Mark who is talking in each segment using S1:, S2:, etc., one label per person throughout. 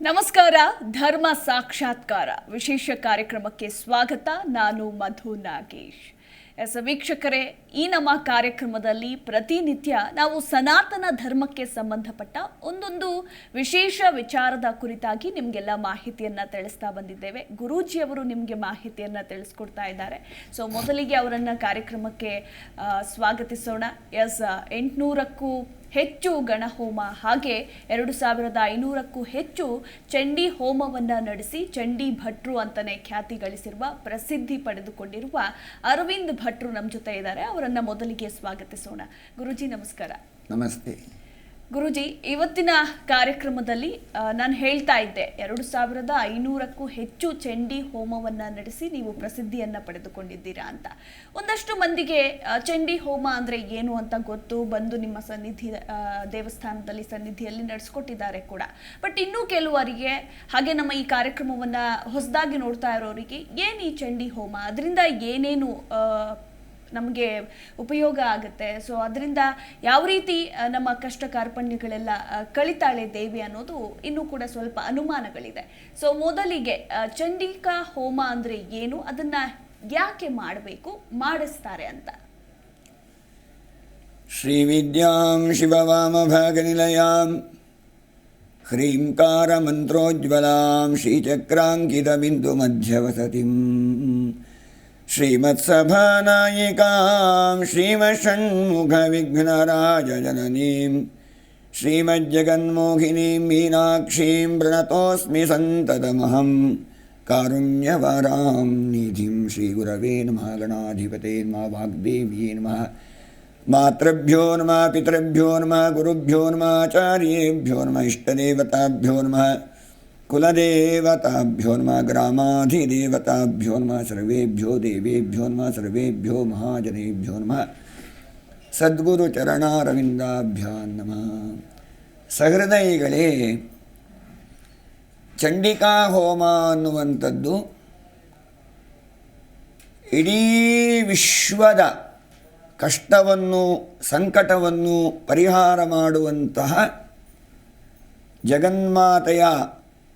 S1: ನಮಸ್ಕಾರ. ಧರ್ಮ ಸಾಕ್ಷಾತ್ಕಾರ ವಿಶೇಷ ಕಾರ್ಯಕ್ರಮಕ್ಕೆ ಸ್ವಾಗತ. ನಾನು ಮಧು ನಾಗೇಶ್. ವೀಕ್ಷಕರೇ, ಈ ನಮ್ಮ ಕಾರ್ಯಕ್ರಮದಲ್ಲಿ ಪ್ರತಿನಿತ್ಯ ನಾವು ಸನಾತನ ಧರ್ಮಕ್ಕೆ ಸಂಬಂಧಪಟ್ಟ ಒಂದೊಂದು ವಿಶೇಷ ವಿಚಾರದ ಕುರಿತಾಗಿ ನಿಮಗೆಲ್ಲ ಮಾಹಿತಿಯನ್ನು ತಿಳಿಸ್ತಾ ಬಂದಿದ್ದೇವೆ. ಗುರೂಜಿಯವರು ನಿಮಗೆ ಮಾಹಿತಿಯನ್ನು ತಿಳಿಸ್ಕೊಡ್ತಾ ಇದ್ದಾರೆ. ಸೊ ಮೊದಲಿಗೆ ಅವರನ್ನು ಕಾರ್ಯಕ್ರಮಕ್ಕೆ ಸ್ವಾಗತಿಸೋಣ. 800ಕ್ಕೂ ಹೆಚ್ಚು ಗಣಹೋಮ ಹಾಗೆ 2500ಕ್ಕೂ ಹೆಚ್ಚು ಚಂಡಿ ಹೋಮವನ್ನು ನಡೆಸಿ ಚಂಡಿ ಭಟ್ರು ಅಂತಲೇ ಖ್ಯಾತಿ ಗಳಿಸಿರುವ ಪ್ರಸಿದ್ಧಿ ಪಡೆದುಕೊಂಡಿರುವ ಅರವಿಂದ್ ಭಟ್ರು ನಮ್ಮ ಜೊತೆ ಇದ್ದಾರೆ. ಅವರನ್ನು ಮೊದಲಿಗೆ ಸ್ವಾಗತಿಸೋಣ. ಗುರುಜಿ ನಮಸ್ಕಾರ.
S2: ನಮಸ್ತೆ
S1: ಗುರುಜಿ, ಇವತ್ತಿನ ಕಾರ್ಯಕ್ರಮದಲ್ಲಿ ನಾನು ಹೇಳ್ತಾ ಇದ್ದೆ 2500ಕ್ಕೂ ಹೆಚ್ಚು ಚಂಡಿ ಹೋಮವನ್ನು ನಡೆಸಿ ನೀವು ಪ್ರಸಿದ್ಧಿಯನ್ನು ಪಡೆದುಕೊಂಡಿದ್ದೀರಾ ಅಂತ. ಒಂದಷ್ಟು ಮಂದಿಗೆ ಚಂಡಿ ಹೋಮ ಅಂದರೆ ಏನು ಅಂತ ಗೊತ್ತು, ಬಂದು ನಿಮ್ಮ ದೇವಸ್ಥಾನದಲ್ಲಿ ಸನ್ನಿಧಿಯಲ್ಲಿ ನಡೆಸ್ಕೊಟ್ಟಿದ್ದಾರೆ ಕೂಡ. ಬಟ್ ಇನ್ನೂ ಕೆಲವರಿಗೆ, ಹಾಗೆ ನಮ್ಮ ಈ ಕಾರ್ಯಕ್ರಮವನ್ನು ಹೊಸದಾಗಿ ನೋಡ್ತಾ ಇರೋರಿಗೆ, ಏನು ಈ ಚಂಡಿ ಹೋಮ, ಅದರಿಂದ ಏನೇನು ನಮಗೆ ಉಪಯೋಗ ಆಗುತ್ತೆ, ಸೊ ಅದರಿಂದ ಯಾವ ರೀತಿ ನಮ್ಮ ಕಷ್ಟ ಕಾರ್ಪಣ್ಯಗಳೆಲ್ಲ ಕಳಿತಾಳೆ ದೇವಿ ಅನ್ನೋದು ಇನ್ನೂ ಕೂಡ ಸ್ವಲ್ಪ ಅನುಮಾನಗಳಿದೆ. ಸೊ ಮೊದಲಿಗೆ ಚಂಡಿಕಾ ಹೋಮ ಅಂದರೆ ಏನು, ಅದನ್ನ ಯಾಕೆ ಮಾಡಬೇಕು, ಮಾಡಿಸ್ತಾರೆ ಅಂತ?
S2: ಶ್ರೀ ವಿದ್ಯಾಂ ಶಿವವಾಮಭಾಗನಿಲಯಾಂ ಹ್ರೀಂಕಾರ ಮಂತ್ರೋಜ್ವಲಾಂ ಶ್ರೀಚಕ್ರಾಂಕಿತ ಬಿಂದು ಮಧ್ಯವಸತಿಂ ಶ್ರೀಮತ್ಸಭಾನಾಯಿಕಾಂ ಶ್ರೀಮಷಣ್ಮುಖವಿಘ್ನರಾಜಜನನೀಂ ಶ್ರೀಮಜ್ಜಗನ್ಮೋಹಿನೀಂ ಮೀನಾಕ್ಷೀಂ ಪ್ರಣತೋಸ್ಮಿ ಸಂತತಮಹಂ ಕಾರುಣ್ಯವರಾಂ ನಿಧಿಂ. ಶ್ರೀಗುರವೇ ನಮಃ. ಗಣಾಧಿಪತೇ ನಮಃ. ವಾಗ್ದೇವ್ಯೇ ನಮಃ. ಮಾತೃಭ್ಯೋ ನಮಃ. ಪಿತೃಭ್ಯೋ ನಮಃ. ಗುರುಭ್ಯೋ ನಮಃ. ಆಚಾರ್ಯೇಭ್ಯೋ ನಮಃ. ಇಷ್ಟದೇವತಾಭ್ಯೋ ನಮಃ. ಕುಲದೇವತಾಭ್ಯೋ ನಮಃ. ಗ್ರಾಮಾಧಿದೇವತಾಭ್ಯೋ ನಮಃ. ಸರ್ವೇಭ್ಯೋ ದೇವೇಭ್ಯೋ ನಮಃ. ಸರ್ವೇಭ್ಯೋ ಮಹಾಜನೇಭ್ಯೋ ನಮಃ. ಸದ್ಗುರು ಚರಣಾರವಿಂದಾಭ್ಯಾಂ ನಮಃ. ಸಹೃದಯಿಗಳೇ, ಚಂಡಿಕಾ ಹೋಮ ಅನ್ನುವಂಥದ್ದು ಇಡೀ ವಿಶ್ವದ ಕಷ್ಟವನ್ನು ಸಂಕಟವನ್ನು ಪರಿಹಾರ ಮಾಡುವಂತಹ ಜಗನ್ಮಾತೆಯ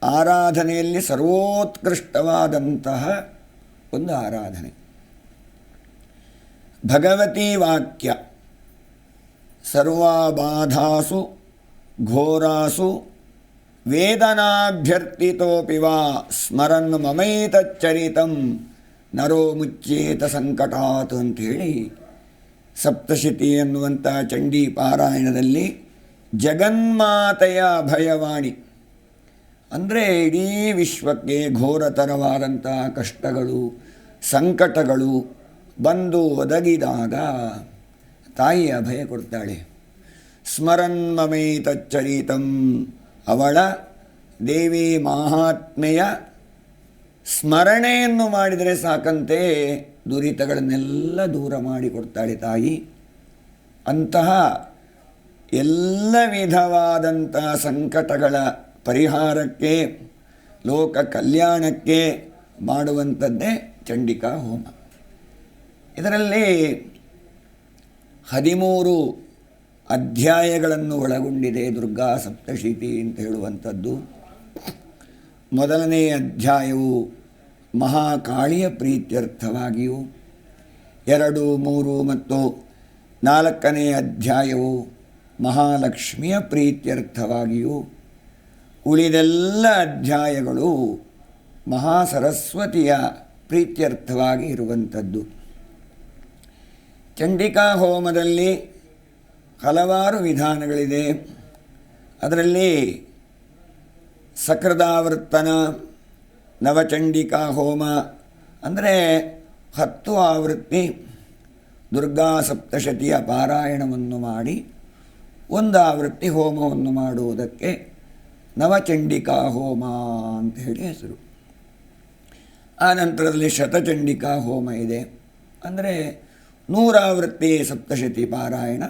S2: ಆರಾಧನೆಯಲ್ಲಿ ಸರ್ವೋತ್ಕೃಷ್ಟವಾದಂತಹ ಒಂದು ಆರಾಧನೆ. ಭಗವತಿ ವಾಕ್ಯ ಸರ್ವಬಾಧಾಸು ಘೋರಾಸು ವೇದನಾಭ್ಯರ್ಥಿತೋಪಿ ವಾ ಸ್ಮರನ್ ಮಮೈತಚ್ಚರಿತಂ ನರೋ ಮುಚ್ಚೇತ ಸಂಕಟಾತ್ ಅಂಥೇಳಿ ಸಪ್ತಶತಿ ಎನ್ನುವಂಥ ಚಂಡೀ ಪಾರಾಯಣದಲ್ಲಿ ಜಗನ್ಮಾತೆಯ ಭಯವಾಣಿ ಅಂದರೆ ಇಡೀ ವಿಶ್ವಕ್ಕೆ ಘೋರತರವಾದಂಥ ಕಷ್ಟಗಳು ಸಂಕಟಗಳು ಬಂದು ಒದಗಿದಾಗ ತಾಯಿ ಅಭಯ ಕೊಡ್ತಾಳೆ. ಸ್ಮರನ್ ಮಮೈತಚ್ಚರಿತಂ, ಅವಳ ದೇವಿ ಮಹಾತ್ಮೆಯ ಸ್ಮರಣೆಯನ್ನು ಮಾಡಿದರೆ ಸಾಕಂತೆ ದುರಿತಗಳನ್ನೆಲ್ಲ ದೂರ ಮಾಡಿಕೊಡ್ತಾಳೆ ತಾಯಿ. ಅಂತಹ ಎಲ್ಲ ವಿಧವಾದಂಥ ಸಂಕಟಗಳ ಪರಿಹಾರಕ್ಕೆ, ಲೋಕ ಕಲ್ಯಾಣಕ್ಕೆ ಮಾಡುವಂಥದ್ದೇ ಚಂಡಿಕಾ ಹೋಮ. ಇದರಲ್ಲಿ 13 ಅಧ್ಯಾಯಗಳನ್ನು ಒಳಗೊಂಡಿದೆ ದುರ್ಗಾ ಸಪ್ತಶತಿ ಅಂತ ಹೇಳುವಂಥದ್ದು. ಮೊದಲನೇ ಅಧ್ಯಾಯವು ಮಹಾಕಾಳಿಯ ಪ್ರೀತ್ಯರ್ಥವಾಗಿಯೂ, 2, 3 ಮತ್ತು 4ನೇ ಅಧ್ಯಾಯವು ಮಹಾಲಕ್ಷ್ಮಿಯ ಪ್ರೀತ್ಯರ್ಥವಾಗಿಯೂ, ಉಳಿದೆಲ್ಲ ಅಧ್ಯಾಯಗಳು ಮಹಾಸರಸ್ವತಿಯ ಪ್ರೀತ್ಯರ್ಥವಾಗಿ ಇರುವಂಥದ್ದು. ಚಂಡಿಕಾ ಹೋಮದಲ್ಲಿ ಹಲವಾರು ವಿಧಾನಗಳಿದೆ. ಅದರಲ್ಲಿ ಸಕೃದಾವರ್ತನ, ನವಚಂಡಿಕಾ ಹೋಮ ಅಂದರೆ 10 ಆವೃತ್ತಿ ದುರ್ಗಾ ಸಪ್ತಶತಿಯ ಪಾರಾಯಣವನ್ನು ಮಾಡಿ 1 ಆವೃತ್ತಿ ಹೋಮವನ್ನು ಮಾಡುವುದಕ್ಕೆ ನವಚಂಡಿಕಾ ಹೋಮ ಅಂತ ಹೇಳಿ ಹೆಸರು. ಆ ನಂತರದಲ್ಲಿ ಶತಚಂಡಿಕಾ ಹೋಮ ಇದೆ. ಅಂದರೆ 100 ಆವೃತ್ತಿ ಸಪ್ತಶತಿ ಪಾರಾಯಣ,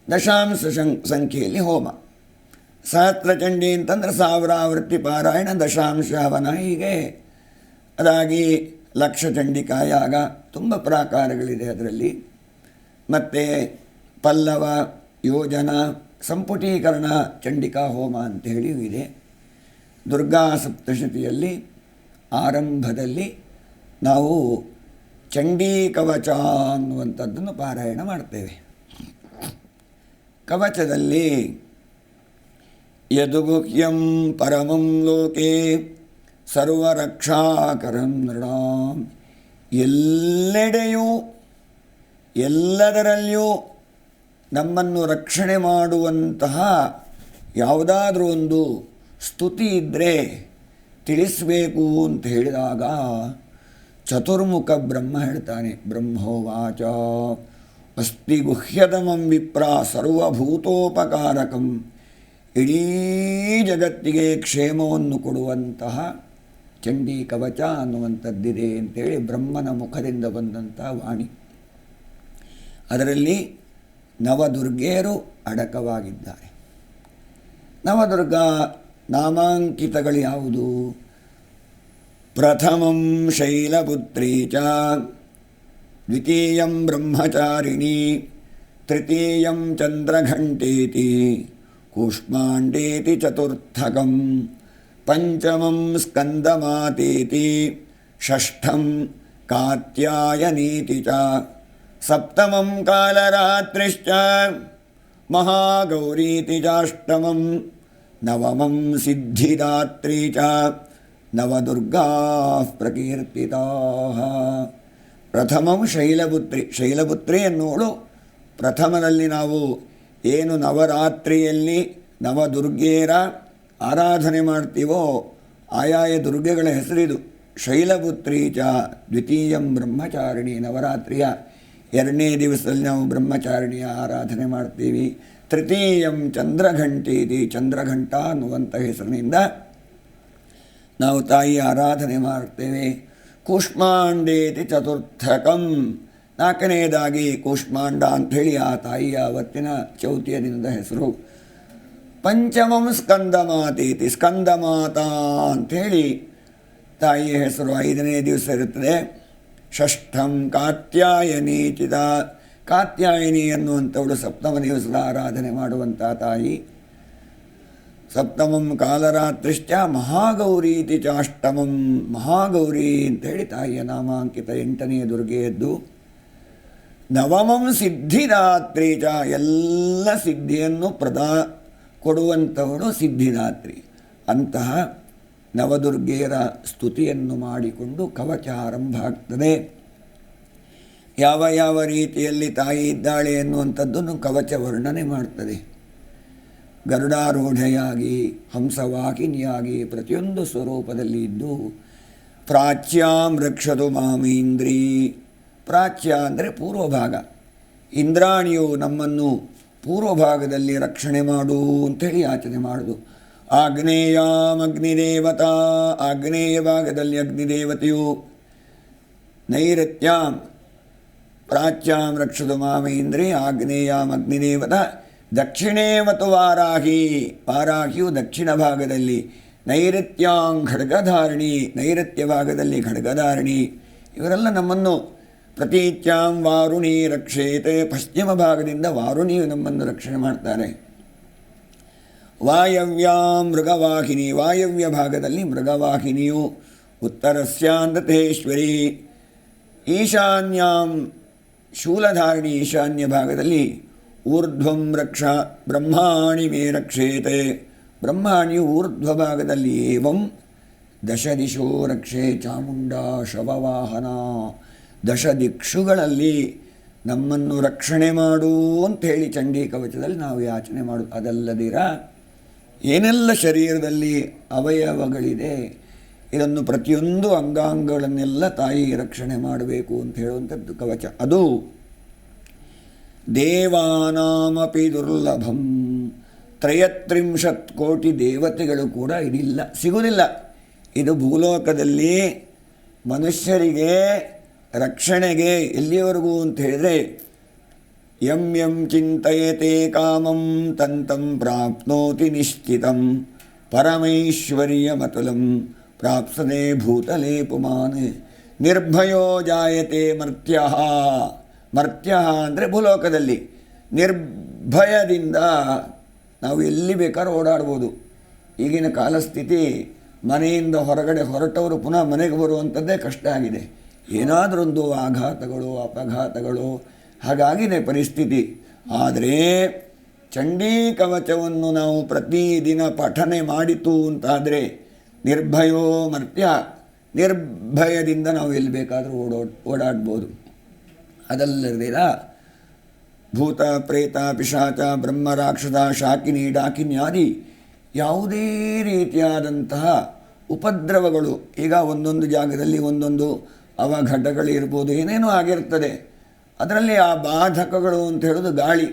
S2: ದಶಾಂಶ ಸಂಖ್ಯೆಯಲ್ಲಿ ಹೋಮ. ಸಹಸ್ರಚಂಡಿ ಅಂತಂದರೆ 1000 ಆವೃತ್ತಿ ಪಾರಾಯಣ, ದಶಾಂಶ ಹವನ, ಹೀಗೆ ಅದಾಗಿ ಲಕ್ಷಚಂಡಿಕಾ ಯಾಗ, ತುಂಬ ಪ್ರಾಕಾರಗಳಿದೆ ಅದರಲ್ಲಿ. ಮತ್ತು ಪಲ್ಲವ, ಯೋಜನ, ಸಂಪುಟೀಕರಣ ಚಂಡಿಕಾ ಹೋಮ ಅಂಥೇಳಿಯೂ ಇದೆ. ದುರ್ಗಾ ಸಪ್ತಶತಿಯಲ್ಲಿ ಆರಂಭದಲ್ಲಿ ನಾವು ಚಂಡೀ ಕವಚ ಅನ್ನುವಂಥದ್ದನ್ನು ಪಾರಾಯಣ ಮಾಡ್ತೇವೆ. ಕವಚದಲ್ಲಿ ಯದುಗುಹ್ಯಂ ಪರಮಂ ಲೋಕೆ ಸರ್ವರಕ್ಷಾಕರಂ ನೃಣಾಂ, ಎಲ್ಲೆಡೆಯೂ ಎಲ್ಲದರಲ್ಲಿಯೂ ನಮ್ಮನ್ನು ರಕ್ಷಣೆ ಮಾಡುವಂತಹ ಯಾವುದಾದ್ರೂ ಒಂದು ಸ್ತುತಿ ಇದ್ದರೆ ತಿಳಿಸಬೇಕು ಅಂತ ಹೇಳಿದಾಗ ಚತುರ್ಮುಖ ಬ್ರಹ್ಮ ಹೇಳ್ತಾನೆ. ಬ್ರಹ್ಮೋವಾಚ ಅಸ್ತಿ ಗುಹ್ಯತಮಂ ವಿಪ್ರ ಸರ್ವಭೂತೋಪಕಾರಕಂ, ಇಡೀ ಜಗತ್ತಿಗೆ ಕ್ಷೇಮವನ್ನು ಕೊಡುವಂತಹ ಚಂಡೀ ಕವಚ ಅನ್ನುವಂಥದ್ದಿದೆ ಅಂತೇಳಿ ಬ್ರಹ್ಮನ ಮುಖದಿಂದ ಬಂದಂಥ ವಾಣಿ. ಅದರಲ್ಲಿ ನವದುರ್ಗೆಯರು ಅಡಕವಾಗಿದ್ದಾರೆ. ನವದುರ್ಗಾ ನಾಮಾಂಕಿತಗಳು ಯಾವುದು? ಪ್ರಥಮಂ ಶೈಲಪುತ್ರೀ ಚ, ದ್ವಿತೀಯಂ ಬ್ರಹ್ಮಚಾರಿಣಿ, ತೃತೀಯಂ ಚಂದ್ರಘಂಟೇತಿ, ಕೂಷ್ಮಾಂಡೇತಿ ಚತುರ್ಥಕಂ, ಪಂಚಮಂ ಸ್ಕಂದಮಾತೇತಿ, ಷಷ್ಠಂ ಕಾತ್ಯಾಯನೀತಿ ಚ, ಸಪ್ತಮಂ ಕಾಲರಾತ್ರಿಶ್ಚ ಮಹಾಗೌರೀತಿ ಚಾಷ್ಟಮಂ, ನವಮಂ ಸಿದ್ಧಿದಾತ್ರೀ ಚ ನವದುರ್ಗಾಃ ಪ್ರಕೀರ್ತಿತಾಃ. ಪ್ರಥಮಂ ಶೈಲಪುತ್ರಿ, ಶೈಲಪುತ್ರಿ ಎನ್ನುವಳು ಪ್ರಥಮದಲ್ಲಿ ನಾವು ಏನು ನವರಾತ್ರಿಯಲ್ಲಿ ನವದುರ್ಗೆಯರ ಆರಾಧನೆ ಮಾಡ್ತೀವೋ ಆಯಾಯ ದುರ್ಗೆಗಳ ಹೆಸರಿದು. ಶೈಲಪುತ್ರಿ ಚ ದ್ವಿತೀಯಂ ಬ್ರಹ್ಮಚಾರಿಣಿ, ನವರಾತ್ರಿಯ ಎರಡನೇ ದಿವಸದಲ್ಲಿ ನಾವು ಬ್ರಹ್ಮಚಾರಿಣಿಯ ಆರಾಧನೆ ಮಾಡ್ತೀವಿ. ತೃತೀಯಂ ಚಂದ್ರಘಂಟೇತಿ, ಚಂದ್ರಘಂಟ ಅನ್ನುವಂಥ ಹೆಸರಿನಿಂದ ನಾವು ತಾಯಿಯ ಆರಾಧನೆ ಮಾಡ್ತೇವೆ. ಕೂಷ್ಮಾಂಡೇತಿ ಚತುರ್ಥಕಂ, ನಾಲ್ಕನೆಯದಾಗಿ ಕೂಷ್ಮಾಂಡ ಅಂಥೇಳಿ ಆ ತಾಯಿಯ ಅವತ್ತಿನ ಚೌತಿಯ ದಿನದ ಹೆಸರು. ಪಂಚಮಂ ಸ್ಕಂದಮಾತೇತಿ, ಸ್ಕಂದಮಾತಾ ಅಂಥೇಳಿ ತಾಯಿಯ ಹೆಸರು, ಐದನೇ ದಿವಸ ಇರುತ್ತದೆ. ಷಷ್ಠಂ ಕಾತ್ಯಾಯನೀಚಿತ, ಕಾತ್ಯಾಯನಿ ಅನ್ನುವಂಥವಳು ಸಪ್ತಮ ದಿವಸದ ಆರಾಧನೆ ಮಾಡುವಂಥ ತಾಯಿ. ಸಪ್ತಮಂ ಕಾಲರಾತ್ರಿಶ್ಚ ಮಹಾಗೌರೀತಿ ಚಾಷ್ಟಮಂ, ಮಹಾಗೌರಿ ಅಂತೇಳಿ ತಾಯಿಯ ನಾಮಾಂಕಿತ ಎಂಟನೆಯ ದುರ್ಗೆಯದ್ದು. ನವಮಂ ಸಿದ್ಧಿದಾತ್ರಿ ಚ, ಎಲ್ಲ ಸಿದ್ಧಿಯನ್ನು ಕೊಡುವಂಥವಳು ಸಿದ್ಧಿದಾತ್ರಿ. ಅಂತಹ ನವದುರ್ಗೆಯರ ಸ್ತುತಿಯನ್ನು ಮಾಡಿಕೊಂಡು ಕವಚ ಆರಂಭ ಆಗ್ತದೆ. ಯಾವ ಯಾವ ರೀತಿಯಲ್ಲಿ ತಾಯಿ ಇದ್ದಾಳೆ ಎನ್ನುವಂಥದ್ದನ್ನು ಕವಚ ವರ್ಣನೆ ಮಾಡ್ತದೆ. ಗರುಡಾರೂಢೆಯಾಗಿ, ಹಂಸವಾಹಿನಿಯಾಗಿ ಪ್ರತಿಯೊಂದು ಸ್ವರೂಪದಲ್ಲಿ ಇದ್ದು, ಪ್ರಾಚ್ಯಾಂ ರಕ್ಷತು ಮಾಮೀಂದ್ರಿ, ಪ್ರಾಚ್ಯ ಅಂದರೆ ಪೂರ್ವಭಾಗ, ಇಂದ್ರಾಣಿಯು ನಮ್ಮನ್ನು ಪೂರ್ವಭಾಗದಲ್ಲಿ ರಕ್ಷಣೆ ಮಾಡು ಅಂಥೇಳಿ ಯಾಚನೆ ಮಾಡೋದು. ಆಗ್ನೇಯಾಂ ಅಗ್ನಿದೇವತಾ, ಆಗ್ನೇಯ ಭಾಗದಲ್ಲಿ ಅಗ್ನಿದೇವತೆಯು. ನೈಋತ್ಯಾಂ ಪ್ರಾಚ್ಯಾಂ ರಕ್ಷತು ಮಾಮೇಂದ್ರಿ, ಆಗ್ನೇಯಾಂ ಅಗ್ನಿದೇವತಾ. ದಕ್ಷಿಣೇವತು ವಾರಾಹಿ, ವಾರಾಹಿಯು ದಕ್ಷಿಣ ಭಾಗದಲ್ಲಿ. ನೈಋತ್ಯಾಂ ಖಡ್ಗಧಾರಿಣಿ, ನೈಋತ್ಯ ಭಾಗದಲ್ಲಿ ಖಡ್ಗಧಾರಿಣಿ. ಇವರೆಲ್ಲ ನಮ್ಮನ್ನು ಪ್ರತೀತ್ಯಾಂ ವಾರುಣಿ ರಕ್ಷೇತೆ, ಪಶ್ಚಿಮ ಭಾಗದಿಂದ ವಾರುಣಿಯು ನಮ್ಮನ್ನು ರಕ್ಷಣೆ ಮಾಡ್ತಾರೆ. ವಾಯವ್ಯಾಂ ಮೃಗವಾಹಿನಿ, ವಾಯವ್ಯ ಭಾಗದಲ್ಲಿ ಮೃಗವಾಹಿನಿಯು. ಉತ್ತರಸ್ಯಾಂಧತೇಶ್ವರಿ, ಈಶಾನ್ಯಾಂ ಶೂಲಧಾರಿಣಿ, ಈಶಾನ್ಯ ಭಾಗದಲ್ಲಿ. ಊರ್ಧ್ವಂ ರಕ್ಷ ಬ್ರಹ್ಮಾಣಿ ಮೇ ರಕ್ಷೇತೆ, ಬ್ರಹ್ಮಾಣಿಯು ಊರ್ಧ್ವ ಭಾಗದಲ್ಲಿ. ಏವಂ ದಶ ದಿಶೋ ರಕ್ಷೆ ಚಾಮುಂಡಾ ಶವವಾಹನ, ದಶ ದಿಕ್ಷುಗಳಲ್ಲಿ ನಮ್ಮನ್ನು ರಕ್ಷಣೆ ಮಾಡು ಅಂಥೇಳಿ ಚಂಡೀ ಕವಚದಲ್ಲಿ ನಾವು ಯಾಚನೆ ಮಾಡೋದು. ಅದಲ್ಲದಿರ ಏನೆಲ್ಲ ಶರೀರದಲ್ಲಿ ಅವಯವಗಳಿದೆ ಇದನ್ನು ಪ್ರತಿಯೊಂದು ಅಂಗಾಂಗಗಳನ್ನೆಲ್ಲ ತಾಯಿ ರಕ್ಷಣೆ ಮಾಡಬೇಕು ಅಂತ ಹೇಳುವಂಥದ್ದು ಕವಚ. ಅದು ದೇವಾನಾಮಪಿ ದುರ್ಲಭಂ, 33 ಕೋಟಿ ದೇವತೆಗಳು ಕೂಡ ಇದಿಲ್ಲ, ಸಿಗುವುದಿಲ್ಲ. ಇದು ಭೂಲೋಕದಲ್ಲಿ ಮನುಷ್ಯರಿಗೆ ರಕ್ಷಣೆಗೆ ಎಲ್ಲಿಯವರೆಗೂ ಅಂತ ಹೇಳಿದರೆ, ಯಂ ಯಂ ಚಿಂತಯತೆ ಕಾಮಂ ತಂತಂ ಪ್ರಾಪ್ನೋತಿ ನಿಶ್ಚಿತಂ, ಪರಮೈಶ್ವರ್ಯಮತುಲಂ ಪ್ರಾಪ್ಸನೆ ಭೂತಲೇ ಪುಮಾನ್, ನಿರ್ಭಯೋ ಜಾಯತೆ ಮರ್ತ್ಯಃ. ಮರ್ತ್ಯಃ ಅಂದರೆ ಭೂಲೋಕದಲ್ಲಿ ನಿರ್ಭಯದಿಂದ ನಾವು ಎಲ್ಲಿ ಬೇಕಾದ್ರೂ ಓಡಾಡ್ಬೋದು. ಈಗಿನ ಕಾಲಸ್ಥಿತಿ ಮನೆಯಿಂದ ಹೊರಗಡೆ ಹೊರಟವರು ಪುನಃ ಮನೆಗೆ ಬರುವಂಥದ್ದೇ ಕಷ್ಟ ಆಗಿದೆ. ಏನಾದರೊಂದು ಆಘಾತಗಳು ಅಪಘಾತಗಳು ಹಾಗಾಗಿದೆ ಪರಿಸ್ಥಿತಿ. ಆದರೆ ಚಂಡೀ ಕವಚವನ್ನು ನಾವು ಪ್ರತಿದಿನ ಪಠನೆ ಮಾಡಿತು ಅಂತಾದರೆ ನಿರ್ಭಯೋ ಮರ್ತ್ಯ, ನಿರ್ಭಯದಿಂದ ನಾವು ಎಲ್ಲಿ ಬೇಕಾದರೂ ಓಡಾಡ್ಬೋದು. ಅದಲ್ಲದಿರ ಭೂತ ಪ್ರೇತ ಪಿಶಾಚ ಬ್ರಹ್ಮ ರಾಕ್ಷಸ ಶಾಕಿನಿ ಡಾಕಿನ್ಯಾದಿ ಯಾವುದೇ ರೀತಿಯಾದಂತಹ ಉಪದ್ರವಗಳು, ಈಗ ಒಂದೊಂದು ಜಾಗದಲ್ಲಿ ಒಂದೊಂದು ಅವಘಟಗಳಿರ್ಬೋದು, ಏನೇನೋ ಆಗಿರ್ತದೆ. ಅದರಲ್ಲಿ ಆ ಬಾಧಕಗಳು ಅಂತ ಹೇಳೋದು ಗಾಳಿ.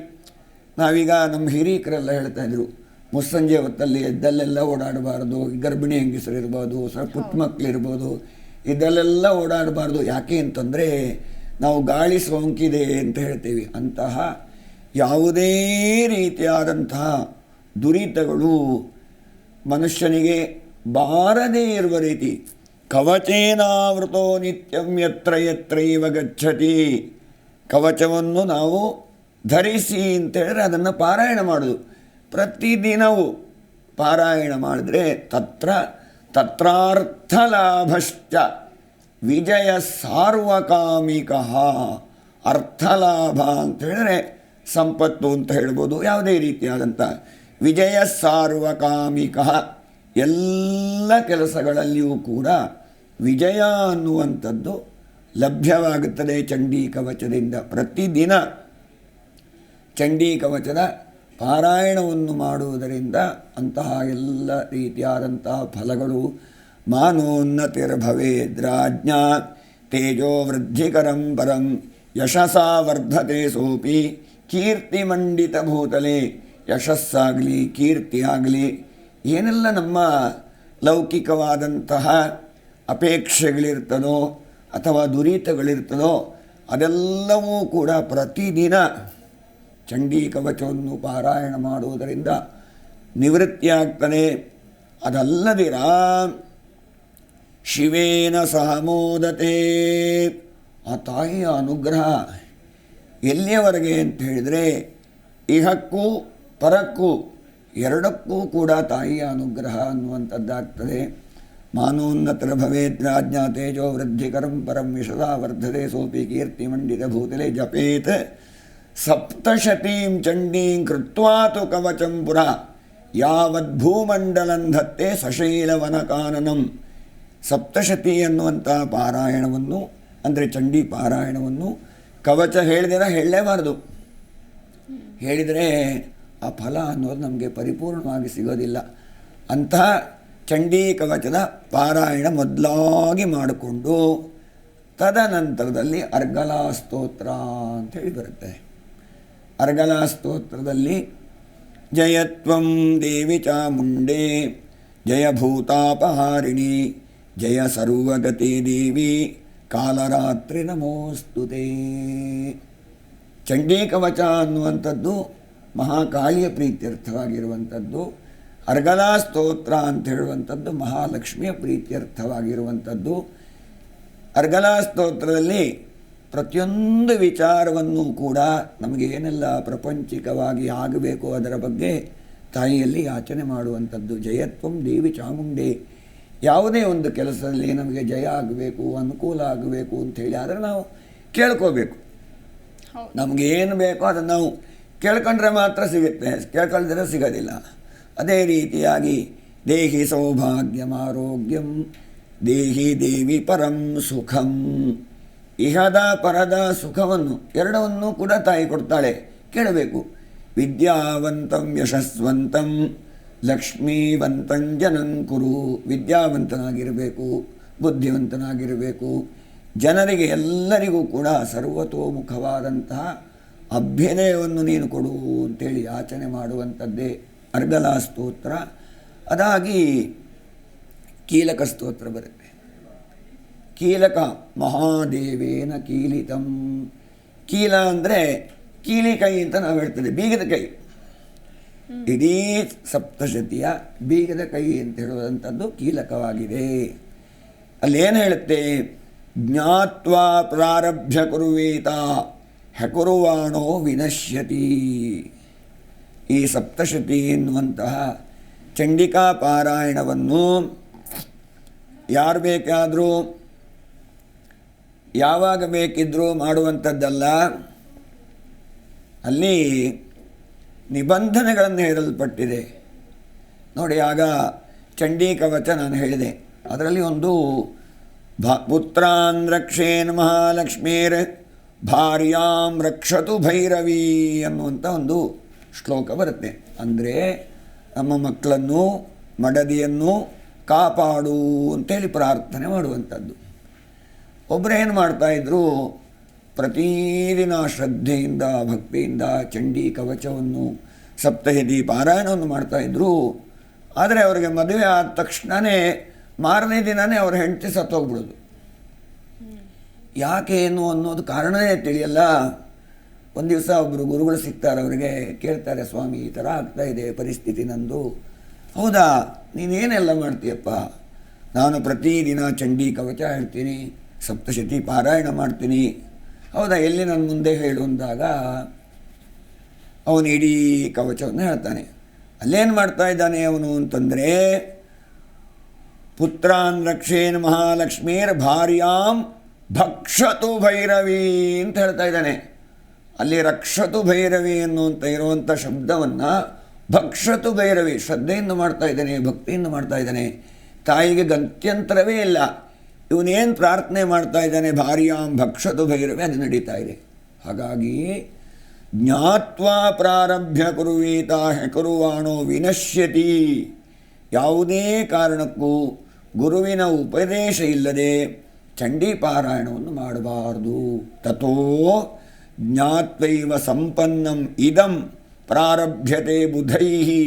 S2: ನಾವೀಗ ನಮ್ಮ ಹಿರೀಕರೆಲ್ಲ ಹೇಳ್ತಾಯಿದ್ರು, ಮುಸ್ಸಂಜೆ ಹೊತ್ತಲ್ಲಿ ಎದ್ದಲ್ಲೆಲ್ಲ ಓಡಾಡಬಾರ್ದು, ಗರ್ಭಿಣಿ ಹೆಂಗಸರಿರ್ಬೋದು, ಪುಟ್ಟ ಮಕ್ಕಳಿರ್ಬೋದು, ಇದಲ್ಲೆಲ್ಲ ಓಡಾಡಬಾರ್ದು. ಯಾಕೆ ಅಂತಂದರೆ ನಾವು ಗಾಳಿ ಸೋಂಕಿದೆ ಅಂತ ಹೇಳ್ತೀವಿ. ಅಂತಹ ಯಾವುದೇ ರೀತಿಯಾದಂತಹ ದುರಿತಗಳು ಮನುಷ್ಯನಿಗೆ ಬಾರದೇ ಇರುವ ರೀತಿ ಕವಚೇನಾವೃತೋ ನಿತ್ಯಂ ಯತ್ರ ಯತ್ರೈವ ಗಚ್ಚತಿ. ಕವಚವನ್ನು ನಾವು ಧರಿಸಿ ಅಂತೇಳಿದ್ರೆ ಅದನ್ನು ಪಾರಾಯಣ ಮಾಡೋದು. ಪ್ರತಿದಿನವೂ ಪಾರಾಯಣ ಮಾಡಿದ್ರೆ ತತ್ರಾರ್ಥಲಾಭಶ್ಚ ವಿಜಯ ಸಾರ್ವಕಾಮಿಕ. ಅರ್ಥಲಾಭ ಅಂತ ಹೇಳಿದ್ರೆ ಸಂಪತ್ತು ಅಂತ ಹೇಳ್ಬೋದು, ಯಾವುದೇ ರೀತಿಯಾದಂಥ ವಿಜಯ ಸಾರ್ವಕಾಮಿಕ. ಎಲ್ಲ ಕೆಲಸಗಳಲ್ಲಿಯೂ ಕೂಡ ವಿಜಯ ಅನ್ನುವಂಥದ್ದು ಲಭ್ಯವಾಗುತ್ತದೆ ಚಂಡೀ ಕವಚದಿಂದ. ಪ್ರತಿದಿನ ಚಂಡೀ ಕವಚದ ಪಾರಾಯಣವನ್ನು ಮಾಡುವುದರಿಂದ ಅಂತಹ ಎಲ್ಲ ರೀತಿಯಾದಂತಹ ಫಲಗಳು ಮಾನೋನ್ನತಿರ್ಭವೇದ್ರಾಜ್ಞಾ ತೇಜೋ ವೃದ್ಧಿಕರಂ ಪರಂ ಯಶಸ್ಸಾ ವರ್ಧತೆ ಸೋಪಿ ಕೀರ್ತಿಮಂಡಿತ ಭೂತಲೆ. ಯಶಸ್ಸಾಗಲಿ ಕೀರ್ತಿ ಆಗಲಿ ಏನೆಲ್ಲ ನಮ್ಮ ಲೌಕಿಕವಾದಂತಹ ಅಪೇಕ್ಷೆಗಳಿರ್ತದೋ ಅಥವಾ ದುರಿತಗಳಿರ್ತದೋ ಅದೆಲ್ಲವೂ ಕೂಡ ಪ್ರತಿದಿನ ಚಂಡೀ ಕವಚವನ್ನು ಪಾರಾಯಣ ಮಾಡುವುದರಿಂದ ನಿವೃತ್ತಿಯಾಗ್ತದೆ. ಅದಲ್ಲದಿರ ಶಿವೇನ ಸಹ ಮೋದತೆ. ಆ ತಾಯಿಯ ಅನುಗ್ರಹ ಎಲ್ಲಿಯವರೆಗೆ ಅಂತ ಹೇಳಿದರೆ ಇಹಕ್ಕೂ ಪರಕ್ಕೂ ಎರಡಕ್ಕೂ ಕೂಡ ತಾಯಿಯ ಅನುಗ್ರಹ ಅನ್ನುವಂಥದ್ದಾಗ್ತದೆ. ಮಾನೋನ್ನತರ ಭವೇದ್ರಾಜ್ಞಾ ತೇಜೋ ವೃದ್ಧಿಕರಂ ಪರಂ ಯಶಸಾ ವರ್ಧತೆ ಸೋಪಿ ಕೀರ್ತಿಮಂಡಿತ ಭೂತಲೆ. ಜಪೇತ್ ಸಪ್ತಶತೀಂ ಚಂಡೀಂ ಕೃತ್ವಾತು ಕವಚಂ ಪುರ ಯಾವದ್ಭೂಮಂಡಲಂ ಧತ್ತೆ ಸಶೈಲವನಕಾನನಂ. ಸಪ್ತಶತಿ ಅನ್ನುವಂಥ ಪಾರಾಯಣವನ್ನು ಅಂದರೆ ಚಂಡೀ ಪಾರಾಯಣವನ್ನು ಕವಚ ಹೇಳಿದರೆ ಹೇಳಲೇಬಾರ್ದು. ಹೇಳಿದರೆ ಆ ಫಲ ಅನ್ನೋದು ನಮಗೆ ಪರಿಪೂರ್ಣವಾಗಿ ಸಿಗೋದಿಲ್ಲ. ಅಂತಹ ಚಂಡೀ ಕವಚದ ಪಾರಾಯಣ ಮೊದಲಾಗಿ ಮಾಡಿಕೊಂಡು ತದನಂತರದಲ್ಲಿ ಅರ್ಗಲಾ ಸ್ತೋತ್ರ ಅಂಥೇಳಿ ಬರುತ್ತೆ. ಅರ್ಗಲಾ ಸ್ತೋತ್ರದಲ್ಲಿ ಜಯತ್ವಂ ದೇವಿ ಚಾಮುಂಡೇ ಜಯ ಭೂತಾಪಹಾರಿಣಿ ಜಯ ಸರ್ವಗತಿ ದೇವಿ ಕಾಲರಾತ್ರಿ ನಮೋಸ್ತುತೇ. ಚಂಡೀ ಕವಚ ಅನ್ನುವಂಥದ್ದು ಮಹಾಕಾಳಿಯ ಪ್ರೀತ್ಯರ್ಥವಾಗಿರುವಂಥದ್ದು. ಅರ್ಗಲಾ ಸ್ತೋತ್ರ ಅಂತ ಹೇಳುವಂಥದ್ದು ಮಹಾಲಕ್ಷ್ಮಿಯ ಪ್ರೀತ್ಯರ್ಥವಾಗಿರುವಂಥದ್ದು. ಅರ್ಗಲಾ ಸ್ತೋತ್ರದಲ್ಲಿ ಪ್ರತಿಯೊಂದು ವಿಚಾರವನ್ನು ಕೂಡ ನಮಗೆ ಏನೆಲ್ಲ ಪ್ರಪಂಚಿಕವಾಗಿ ಆಗಬೇಕು ಅದರ ಬಗ್ಗೆ ತಾಯಿಯಲ್ಲಿ ಯಾಚನೆ ಮಾಡುವಂಥದ್ದು. ಜಯತ್ವಂ ದೇವಿ ಚಾಮುಂಡೆ. ಯಾವುದೇ ಒಂದು ಕೆಲಸದಲ್ಲಿ ನಮಗೆ ಜಯ ಆಗಬೇಕು, ಅನುಕೂಲ ಆಗಬೇಕು ಅಂಥೇಳಿ ಆದರೆ ನಾವು ಕೇಳ್ಕೋಬೇಕು. ನಮಗೆ ಏನು ಬೇಕೋ ಅದನ್ನು ನಾವು ಕೇಳ್ಕೊಂಡ್ರೆ ಮಾತ್ರ ಸಿಗುತ್ತೆ, ಕೇಳ್ಕೊಳ್ದಿದ್ರೆ ಸಿಗೋದಿಲ್ಲ. ಅದೇ ರೀತಿಯಾಗಿ ದೇಹಿ ಸೌಭಾಗ್ಯಂ ಆರೋಗ್ಯಂ ದೇಹಿ ದೇವಿ ಪರಂ ಸುಖಂ. ಇಹದ ಪರದ ಸುಖವನ್ನು ಎರಡವನ್ನೂ ಕೂಡ ತಾಯಿ ಕೊಡ್ತಾಳೆ, ಕೇಳಬೇಕು. ವಿದ್ಯಾವಂತಂ ಯಶಸ್ವಂತಂ ಲಕ್ಷ್ಮೀವಂತಂ ಜನಂ ಕುರು. ವಿದ್ಯಾವಂತನಾಗಿರಬೇಕು, ಬುದ್ಧಿವಂತನಾಗಿರಬೇಕು, ಜನರಿಗೆ ಎಲ್ಲರಿಗೂ ಕೂಡ ಸರ್ವತೋಮುಖವಾದಂತಹ ಅಭ್ಯುದಯವನ್ನು ನೀನು ಕೊಡು ಅಂತೇಳಿ ಯಾಚನೆ ಮಾಡುವಂಥದ್ದೇ ಅರ್ಗಲಾ ಸ್ತೋತ್ರ. ಅದಾಗಿ ಕೀಲಕ ಸ್ತೋತ್ರ ಬರುತ್ತೆ. ಕೀಲಕ ಮಹಾದೇವೇನ ಕೀಲಿತಂ. ಕೀಲ ಅಂದರೆ ಕೀಲಿ ಕೈ ಅಂತ ನಾವು ಹೇಳ್ತೇವೆ, ಬೀಗದ ಕೈ. ಇಡೀ ಸಪ್ತಶತಿಯ ಬೀಗದ ಕೈ ಅಂತ ಹೇಳುವಂಥದ್ದು ಕೀಲಕವಾಗಿದೆ. ಅಲ್ಲೇನು ಹೇಳುತ್ತೆ? ಜ್ಞಾತ್ವಾ ಪ್ರಾರಭ್ಯ ಕುರುವೇತ ಹಕುರುವಾಣೋ ವಿನಶ್ಯತಿ. ಈ ಸಪ್ತಶತಿ ಎನ್ನುವಂತಹ ಚಂಡಿಕಾ ಪಾರಾಯಣವನ್ನು ಯಾರು ಬೇಕಾದರೂ ಯಾವಾಗ ಬೇಕಿದ್ದರೂ ಮಾಡುವಂಥದ್ದಲ್ಲ. ಅಲ್ಲಿ ನಿಬಂಧನೆಗಳನ್ನು ಹೇರಲ್ಪಟ್ಟಿದೆ ನೋಡಿ. ಆಗ ಚಂಡೀ ಕವಚ ನಾನು ಹೇಳಿದೆ, ಅದರಲ್ಲಿ ಒಂದು ಪುತ್ರಾನ್ ರಕ್ಷೇನ್ ಮಹಾಲಕ್ಷ್ಮೀರ್ ಭಾರ್ಯಾಂ ರಕ್ಷತು ಭೈರವಿ ಅನ್ನುವಂಥ ಒಂದು ಶ್ಲೋಕ ಬರುತ್ತೆ. ಅಂದರೆ ನಮ್ಮ ಮಕ್ಕಳನ್ನು ಮಡದಿಯನ್ನು ಕಾಪಾಡು ಅಂತೇಳಿ ಪ್ರಾರ್ಥನೆ ಮಾಡುವಂಥದ್ದು. ಒಬ್ಬರೇನು ಮಾಡ್ತಾಯಿದ್ರು, ಪ್ರತಿದಿನ ಶ್ರದ್ಧೆಯಿಂದ ಭಕ್ತಿಯಿಂದ ಚಂಡೀ ಕವಚವನ್ನು ಸಪ್ತಶತಿ ಪಾರಾಯಣವನ್ನು ಮಾಡ್ತಾಯಿದ್ರು. ಆದರೆ ಅವರಿಗೆ ಮದುವೆ ಆದ ತಕ್ಷಣವೇ ಮಾರನೇ ದಿನವೇ ಅವ್ರ ಹೆಂಡತಿ ಸತ್ತೋಗ್ಬಿಡೋದು. ಯಾಕೆ ಏನು ಅನ್ನೋದು ಕಾರಣವೇ ತಿಳಿಯಲ್ಲ. ಒಂದು ದಿವಸ ಒಬ್ಬರು ಗುರುಗಳು ಸಿಗ್ತಾರೆ, ಅವರಿಗೆ ಕೇಳ್ತಾರೆ, ಸ್ವಾಮಿ ಈ ಥರ ಆಗ್ತಾಯಿದೆ ಪರಿಸ್ಥಿತಿ ನಂದು. ಹೌದಾ, ನೀನೇನೆಲ್ಲ ಮಾಡ್ತೀಯಪ್ಪ? ನಾನು ಪ್ರತಿದಿನ ಚಂಡೀ ಕವಚ ಹೇಳ್ತೀನಿ, ಸಪ್ತಶತಿ ಪಾರಾಯಣ ಮಾಡ್ತೀನಿ. ಹೌದಾ, ಎಲ್ಲಿ ನನ್ನ ಮುಂದೆ ಹೇಳು ಅಂದಾಗ ಅವನು ಇಡೀ ಕವಚವನ್ನು ಹೇಳ್ತಾನೆ. ಅಲ್ಲೇನು ಮಾಡ್ತಾ ಇದ್ದಾನೆ ಅವನು ಅಂತಂದರೆ, ಪುತ್ರಾನ್ ರಕ್ಷೇನ್ ಮಹಾಲಕ್ಷ್ಮೀರ್ ಭಾರ್ಯಾಂ ಭಕ್ಷತು ಭೈರವಿ ಅಂತ ಹೇಳ್ತಾ ಇದ್ದಾನೆ. ಅಲ್ಲಿ ರಕ್ಷತು ಭೈರವಿ ಅನ್ನುವಂಥ ಇರುವಂಥ ಶಬ್ದವನ್ನು ಭಕ್ಷತು ಭೈರವಿ ಶ್ರದ್ಧೆಯಿಂದ ಮಾಡ್ತಾ ಇದ್ದಾನೆ, ಭಕ್ತಿಯಿಂದ ಮಾಡ್ತಾ ಇದ್ದಾನೆ. ತಾಯಿಗೆ ಗತ್ಯಂತರವೇ ಇಲ್ಲ. ಇವನೇನು ಪ್ರಾರ್ಥನೆ ಮಾಡ್ತಾ ಇದ್ದಾನೆ, ಭಾರ್ಯಾಂ ಭಕ್ಷತು ಭೈರವಿ, ಅದು ನಡೀತಾ ಇದೆ. ಹಾಗಾಗಿ ಜ್ಞಾತ್ವಾ ಪ್ರಾರಭ್ಯ ಕುರುವೀತ ಹೆಕರುವಾಣೋ ವಿನಶ್ಯತಿ. ಯಾವುದೇ ಕಾರಣಕ್ಕೂ ಗುರುವಿನ ಉಪದೇಶ ಇಲ್ಲದೆ ಚಂಡೀ ಪಾರಾಯಣವನ್ನು ಮಾಡಬಾರ್ದು. ತಥೋ ಜ್ಞಾತ್ವೈವ ಸಂಪನ್ನಂ ಇದಂ ಪ್ರಾರಭ್ಯತೆ ಬುಧೈಹಿ.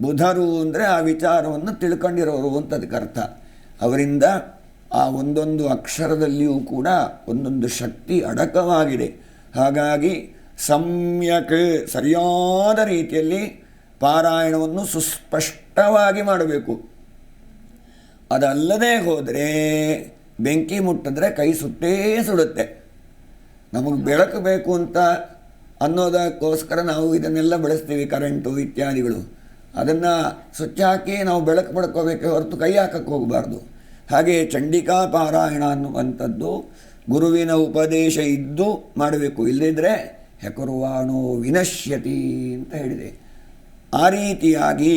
S2: ಬುಧರು ಅಂದರೆ ಆ ವಿಚಾರವನ್ನು ತಿಳ್ಕೊಂಡಿರೋರು ಅಂತ ಅದಕ್ಕೆ ಅರ್ಥ. ಅವರಿಂದ ಆ ಒಂದೊಂದು ಅಕ್ಷರದಲ್ಲಿಯೂ ಕೂಡ ಒಂದೊಂದು ಶಕ್ತಿ ಅಡಕವಾಗಿದೆ. ಹಾಗಾಗಿ ಸಮ್ಯಕ್ ಸರಿಯಾದ ರೀತಿಯಲ್ಲಿ ಪಾರಾಯಣವನ್ನು ಸುಸ್ಪಷ್ಟವಾಗಿ ಮಾಡಬೇಕು. ಅದಲ್ಲದೆ ಹೋದರೆ ಬೆಂಕಿ ಮುಟ್ಟಿದ್ರೆ ಕೈ ಸುಟ್ಟೇ ಸುಡುತ್ತೆ. ನಮಗೆ ಬೆಳಕು ಬೇಕು ಅಂತ ಅನ್ನೋದಕ್ಕೋಸ್ಕರ ನಾವು ಇದನ್ನೆಲ್ಲ ಬಳಸ್ತೀವಿ, ಕರೆಂಟು ಇತ್ಯಾದಿಗಳು. ಅದನ್ನು ಸ್ವಿಚ್ ಹಾಕಿ ನಾವು ಬೆಳಕು ಪಡ್ಕೋಬೇಕೆ ಹೊರತು ಕೈ ಹಾಕಕ್ಕೆ ಹೋಗಬಾರ್ದು. ಹಾಗೆ ಚಂಡಿಕಾ ಪಾರಾಯಣ ಅನ್ನುವಂಥದ್ದು ಗುರುವಿನ ಉಪದೇಶ ಇದ್ದು ಮಾಡಬೇಕು. ಇಲ್ಲದಿದ್ದರೆ ಹೆಕರುವಾಣೋ ವಿನಶ್ಯತಿ ಅಂತ ಹೇಳಿದೆ. ಆ ರೀತಿಯಾಗಿ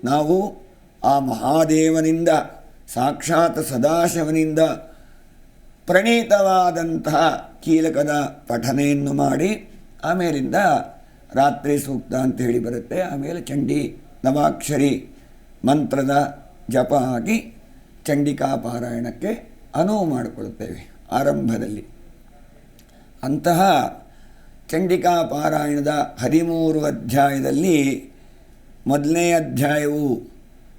S2: ನಾವು ಆ ಮಹಾದೇವನಿಂದ ಸಾಕ್ಷಾತ್ ಸದಾಶಿವನಿಂದ ಪ್ರಣೀತವಾದಂತಹ ಕೀಲಕದ ಪಠನೆಯನ್ನು ಮಾಡಿ ಆಮೇಲಿಂದ ರಾತ್ರಿ ಸೂಕ್ತ ಅಂತ ಹೇಳಿ ಬರುತ್ತೆ. ಆಮೇಲೆ ಚಂಡಿ ನವಾಕ್ಷರಿ ಮಂತ್ರದ ಜಪ ಆಗಿ ಚಂಡಿಕಾ ಪಾರಾಯಣಕ್ಕೆ ಅನುವು ಮಾಡಿಕೊಳ್ಳುತ್ತೇವೆ ಆರಂಭದಲ್ಲಿ. ಅಂತಹ ಚಂಡಿಕಾ ಪಾರಾಯಣದ 13 ಅಧ್ಯಾಯದಲ್ಲಿ ಮೊದಲನೇ ಅಧ್ಯಾಯವು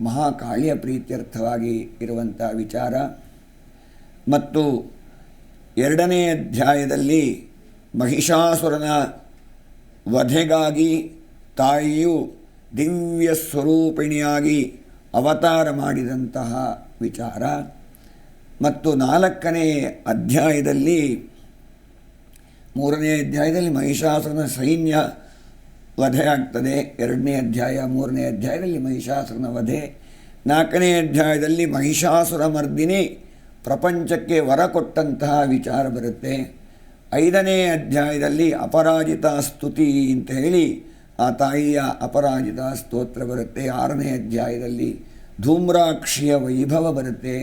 S2: ಮಹಾಕಾಳಿಯ ಪ್ರೀತ್ಯರ್ಥವಾಗಿ ಇರುವಂಥ ವಿಚಾರ, ಮತ್ತು 2ನೇ ಅಧ್ಯಾಯದಲ್ಲಿ ಮಹಿಷಾಸುರನ ವಧೆಗಾಗಿ ತಾಯಿಯು ದಿವ್ಯ ಸ್ವರೂಪಿಣಿಯಾಗಿ ಅವತಾರ ಮಾಡಿದಂತಹ ವಿಚಾರ, ಮತ್ತು 4ನೇ ಅಧ್ಯಾಯದಲ್ಲಿ 3ನೇ ಅಧ್ಯಾಯದಲ್ಲಿ ಮಹಿಷಾಸುರನ ಸೈನ್ಯ ವಧೆ ಆಗ್ತದೆ. 2ನೇ ಅಧ್ಯಾಯ 3ನೇ ಅಧ್ಯಾಯದಲ್ಲಿ ಮಹಿಷಾಸುರನ ವಧೆ. 4ನೇ ಅಧ್ಯಾಯದಲ್ಲಿ ಮಹಿಷಾಸುರ ಮರ್ದಿನಿ ಪ್ರಪಂಚಕ್ಕೆ ವರ ಕೊಟ್ಟಂತಹ ವಿಚಾರ ಬರುತ್ತೆ. 5ನೇ ಅಧ್ಯಾಯದಲ್ಲಿ ಅಪರಾಜಿತ ಸ್ತುತಿ ಅಂತ ಹೇಳಿ ಆ ತಾಯಿಯ ಅಪರಾಜಿತ ಸ್ತೋತ್ರ ಬರುತ್ತೆ. 6ನೇ ಅಧ್ಯಾಯದಲ್ಲಿ ಧೂಮ್ರಾಕ್ಷಿಯ ವೈಭವ ಬರುತ್ತೆ.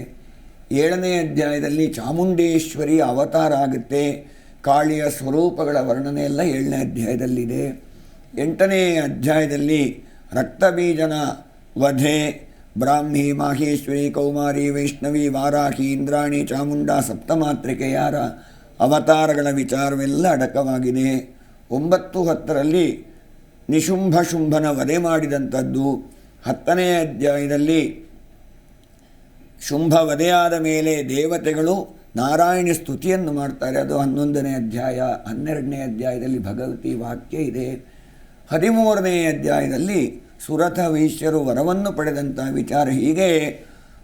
S2: 7ನೇ ಅಧ್ಯಾಯದಲ್ಲಿ ಚಾಮುಂಡೇಶ್ವರಿ ಅವತಾರ ಆಗುತ್ತೆ. ಕಾಳಿಯ ಸ್ವರೂಪಗಳ ವರ್ಣನೆ ಎಲ್ಲ 7ನೇ ಅಧ್ಯಾಯದಲ್ಲಿದೆ. 8ನೇ ಅಧ್ಯಾಯದಲ್ಲಿ ರಕ್ತಬೀಜನ ವಧೆ, ಬ್ರಾಹ್ಮಿ, ಮಾಹೇಶ್ವರಿ, ಕೌಮಾರಿ, ವೈಷ್ಣವಿ, ವಾರಾಹಿ, ಇಂದ್ರಾಣಿ, ಚಾಮುಂಡ ಸಪ್ತಮಾತ್ರಿಕೆಯರ ಅವತಾರಗಳ ವಿಚಾರವೆಲ್ಲ ಅಡಕವಾಗಿದೆ. 9, 10ರಲ್ಲಿ ನಿಶುಂಭ ಶುಂಭನ ವಧೆ ಮಾಡಿದಂಥದ್ದು. 10ನೇ ಅಧ್ಯಾಯದಲ್ಲಿ ಶುಂಭ ವಧೆಯಾದ ಮೇಲೆ ದೇವತೆಗಳು ನಾರಾಯಣ ಸ್ತುತಿಯನ್ನು ಮಾಡ್ತಾರೆ, ಅದು 11ನೇ ಅಧ್ಯಾಯ. 12ನೇ ಅಧ್ಯಾಯದಲ್ಲಿ ಭಗವತಿ ವಾಕ್ಯ ಇದೆ. 13ನೇ ಅಧ್ಯಾಯದಲ್ಲಿ ಸುರಥ ವೈಶ್ಯರು ವರವನ್ನು ಪಡೆದಂಥ ವಿಚಾರ. ಹೀಗೆ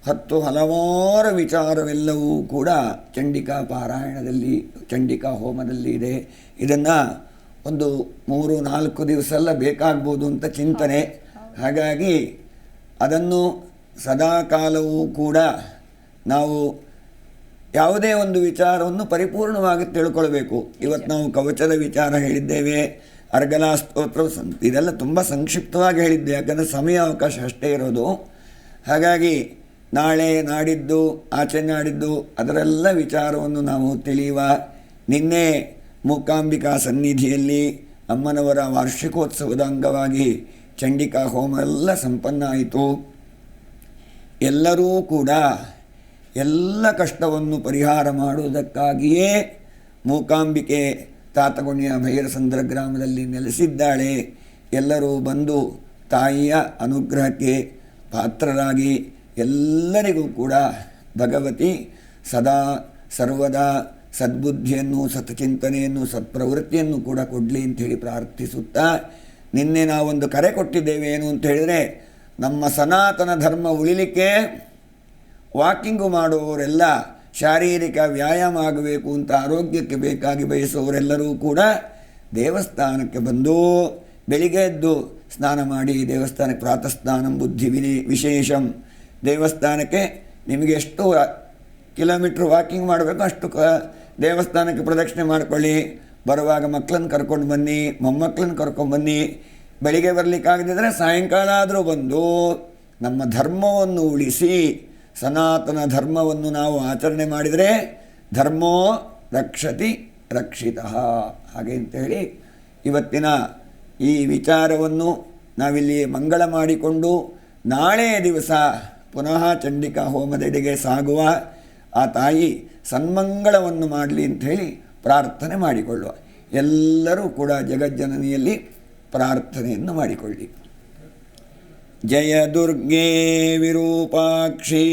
S2: 10 ಹಲವಾರು ವಿಚಾರವೆಲ್ಲವೂ ಕೂಡ ಚಂಡಿಕಾ ಪಾರಾಯಣದಲ್ಲಿ, ಚಂಡಿಕಾ ಹೋಮದಲ್ಲಿ ಇದೆ. ಇದನ್ನು ಒಂದು 3-4 ದಿವಸ ಎಲ್ಲ ಬೇಕಾಗ್ಬೋದು ಅಂತ ಚಿಂತನೆ. ಹಾಗಾಗಿ ಅದನ್ನು ಸದಾಕಾಲವೂ ಕೂಡ ನಾವು ಯಾವುದೇ ಒಂದು ವಿಚಾರವನ್ನು ಪರಿಪೂರ್ಣವಾಗಿ ತಿಳ್ಕೊಳ್ಬೇಕು. ಇವತ್ತು ನಾವು ಕವಚದ ವಿಚಾರ ಹೇಳಿದ್ದೇವೆ, ಅರ್ಗಲಾ ಸ್ತೋತ್ರ, ಇದೆಲ್ಲ ತುಂಬ ಸಂಕ್ಷಿಪ್ತವಾಗಿ ಹೇಳಿದ್ದೆ, ಯಾಕಂದರೆ ಸಮಯ ಅವಕಾಶ ಅಷ್ಟೇ ಇರೋದು. ಹಾಗಾಗಿ ನಾಳೆ ನಾಡಿದ್ದು ಆಚೆ ನಾಡಿದ್ದು ಅದರೆಲ್ಲ ವಿಚಾರವನ್ನು ನಾವು ತಿಳಿಯುವ. ನಿನ್ನೆ ಮೂಕಾಂಬಿಕಾ ಸನ್ನಿಧಿಯಲ್ಲಿ ಅಮ್ಮನವರ ವಾರ್ಷಿಕೋತ್ಸವದ ಅಂಗವಾಗಿ ಚಂಡಿಕಾ ಹೋಮ ಎಲ್ಲ ಸಂಪನ್ನ ಆಯಿತು. ಎಲ್ಲರೂ ಕೂಡ ಎಲ್ಲ ಕಷ್ಟವನ್ನು ಪರಿಹಾರ ಮಾಡುವುದಕ್ಕಾಗಿಯೇ ಮೂಕಾಂಬಿಕೆ ತಾತಗುಣಿಯ ಭೈರಸಂದ್ರ ಗ್ರಾಮದಲ್ಲಿ ನೆಲೆಸಿದ್ದಾಳೆ. ಎಲ್ಲರೂ ಬಂದು ತಾಯಿಯ ಅನುಗ್ರಹಕ್ಕೆ ಪಾತ್ರರಾಗಿ ಎಲ್ಲರಿಗೂ ಕೂಡ ಭಗವತಿ ಸದಾ ಸರ್ವದಾ ಸದ್ಬುದ್ಧಿಯನ್ನು, ಸತ್ಚಿಂತನೆಯನ್ನು, ಸತ್ಪ್ರವೃತ್ತಿಯನ್ನು ಕೂಡ ಕೊಡಲಿ ಅಂಥೇಳಿ ಪ್ರಾರ್ಥಿಸುತ್ತಾ, ನಿನ್ನೆ ನಾವೊಂದು ಕರೆ ಕೊಟ್ಟಿದ್ದೇವೆ. ಏನು ಅಂತ ಹೇಳಿದರೆ, ನಮ್ಮ ಸನಾತನ ಧರ್ಮ ಉಳಿಲಿಕ್ಕೆ ವಾಕಿಂಗು ಮಾಡುವವರೆಲ್ಲ, ಶಾರೀರಿಕ ವ್ಯಾಯಾಮ ಆಗಬೇಕು ಅಂತ ಆರೋಗ್ಯಕ್ಕೆ ಬೇಕಾಗಿ ಬಯಸುವವರೆಲ್ಲರೂ ಕೂಡ ದೇವಸ್ಥಾನಕ್ಕೆ ಬಂದು ಬೆಳಿಗ್ಗೆ ಎದ್ದು ಸ್ನಾನ ಮಾಡಿ ದೇವಸ್ಥಾನಕ್ಕೆ ಪ್ರಾತಃ ಸ್ನಾನಂ ಬುದ್ಧಿ ವಿಶೇಷಂ, ದೇವಸ್ಥಾನಕ್ಕೆ ನಿಮಗೆ ಎಷ್ಟು ಕಿಲೋಮೀಟ್ರ್ ವಾಕಿಂಗ್ ಮಾಡಬೇಕು ಅಷ್ಟು ದೇವಸ್ಥಾನಕ್ಕೆ ಪ್ರದಕ್ಷಿಣೆ ಮಾಡಿಕೊಳ್ಳಿ. ಬರುವಾಗ ಮಕ್ಕಳನ್ನು ಕರ್ಕೊಂಡು ಬನ್ನಿ, ಮೊಮ್ಮಕ್ಕಳನ್ನು ಕರ್ಕೊಂಡು ಬನ್ನಿ. ಬೆಳಿಗ್ಗೆ ಬರಲಿಕ್ಕಾಗದಿದ್ದರೆ ಸಾಯಂಕಾಲ ಆದರೂ ಬಂದು ನಮ್ಮ ಧರ್ಮವನ್ನು ಉಳಿಸಿ, ಸನಾತನ ಧರ್ಮವನ್ನು ನಾವು ಆಚರಣೆ ಮಾಡಿದರೆ ಧರ್ಮೋ ರಕ್ಷತಿ ರಕ್ಷಿತಃ. ಹಾಗೆ ಅಂತೇಳಿ ಇವತ್ತಿನ ಈ ವಿಚಾರವನ್ನು ನಾವಿಲ್ಲಿ ಮಂಗಳ ಮಾಡಿಕೊಂಡು ನಾಳೆ ದಿವಸ ಪುನಃ ಚಂಡಿಕಾ ಹೋಮದೆಡೆಗೆ ಸಾಗುವ. ಆ ತಾಯಿ ಸನ್ಮಂಗಳವನ್ನು ಮಾಡಲಿ ಅಂಥೇಳಿ ಪ್ರಾರ್ಥನೆ ಮಾಡಿಕೊಳ್ಳುವ. ಎಲ್ಲರೂ ಕೂಡ ಜಗಜ್ಜನನಿಯಲ್ಲಿ ಪ್ರಾರ್ಥನೆಯನ್ನು ಮಾಡಿಕೊಳ್ಳಿ. ಜಯ ದುರ್ಗೆ ವಿರೂಪಾಕ್ಷಿ,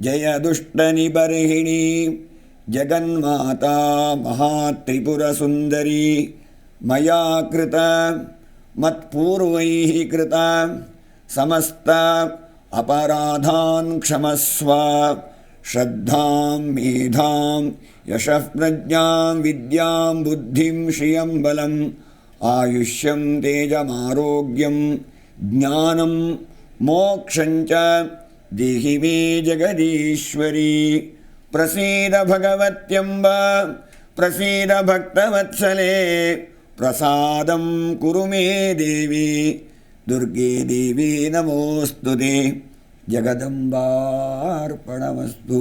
S2: ಜಯ ದುಷ್ಟನಿಬರ್ಹಿಣಿ, ಜಗನ್ಮಾತಾ ಮಹಾತ್ರಿಪುರ ಸುಂದರಿ, ಮಯಾ ಕೃತ ಮತ್ಪೂರ್ವೈಃ ಕೃತ ಸಮಸ್ತ ಅಪರಾಧಾನ್ ಕ್ಷಮಸ್ವ. ಶ್ರದ್ಧಾಂ ಮೇಧಾಂ ಯಶಃ ಪ್ರಜ್ಞಾಂ ವಿದ್ಯಾಂ ಬುದ್ಧಿಂ ಶ್ರಿಯಂ ಬಲಂ ಆಯುಷ್ಯಂ ತೇಜಮಾರೋಗ್ಯಂ ಜ್ಞಾನಂ ಮೋಕ್ಷಂಚ ದೇಹಿ ಮೇ ಜಗದೀಶ್ವರಿ. ಪ್ರಸೀದ ಭಗವತ್ಯಂಬ ಪ್ರಸೀದ ಭಕ್ತವತ್ಸಲೆ, ಪ್ರಸಾದಂ ಕುರು ಮೇ ದೇವಿ ದುರ್ಗೆ ದೇವಿ ನಮೋಸ್ತುತೆ. ಜಗದಂಬಾರ್ಪಣಮಸ್ತು.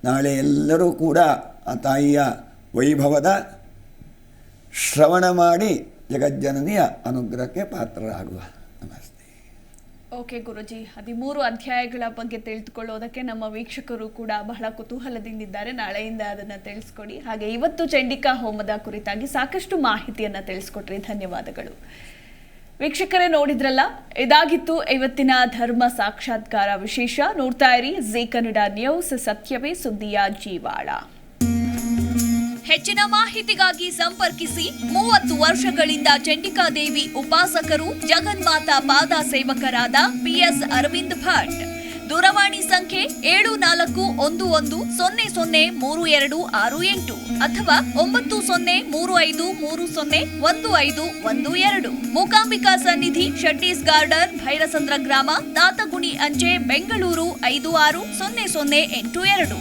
S2: ನಾಳೆ ಎಲ್ಲರೂ ಕೂಡ ಆ ತಾಯಿಯ ವೈಭವದ ಶ್ರವಣ ಮಾಡಿ ಜಗಜ್ಜನನಿಯ ಅನುಗ್ರಹಕ್ಕೆ ಪಾತ್ರರಾಗುವ. ನಮಸ್ತೆ.
S1: ಓಕೆ ಗುರುಜಿ, 13 ಅಧ್ಯಾಯಗಳ ಬಗ್ಗೆ ತಿಳಿದುಕೊಳ್ಳೋದಕ್ಕೆ ನಮ್ಮ ವೀಕ್ಷಕರು ಕೂಡ ಬಹಳ ಕುತೂಹಲದಿಂದಿದ್ದಾರೆ. ನಾಳೆಯಿಂದ ಅದನ್ನು ತಿಳಿಸ್ಕೊಡಿ. ಹಾಗೆ ಇವತ್ತು ಚಂಡಿಕಾ ಹೋಮದ ಕುರಿತಾಗಿ ಸಾಕಷ್ಟು ಮಾಹಿತಿಯನ್ನು ತಿಳಿಸ್ಕೊಟ್ರಿ. ಧನ್ಯವಾದಗಳು. ವೀಕ್ಷಕರೇ, ನೋಡಿದ್ರಲ್ಲ, ಇದಾಗಿತ್ತು ಇವತ್ತಿನ ಧರ್ಮ ಸಾಕ್ಷಾತ್ಕಾರ ವಿಶೇಷ. ನೋಡ್ತಾ ಇರಿ ಜೀ ಕನ್ನಡ ನ್ಯೂಸ್, ಸತ್ಯವೇ ಸುದ್ದಿಯ ಜೀವಾಳ. ಹೆಚ್ಚಿನ ಮಾಹಿತಿಗಾಗಿ ಸಂಪರ್ಕಿಸಿ. 30 ವರ್ಷಗಳಿಂದ ಚಂಡಿಕಾದೇವಿ ಉಪಾಸಕರು, ಜಗನ್ಮಾತಾ ಪಾದ ಸೇವಕರಾದ PS ಅರವಿಂದ್ ಭಟ್. ದೂರವಾಣಿ ಸಂಖ್ಯೆ 7411003268 ಅಥವಾ 9035301512. ಮೂಕಾಂಬಿಕಾ ಸನ್ನಿಧಿ, ಶೆಟ್ಟೀಸ್ ಗಾರ್ಡನ್, ಭೈರಸಂದ್ರ ಗ್ರಾಮ, ತಾತಗುಣಿ ಅಂಚೆ, ಬೆಂಗಳೂರು 560082.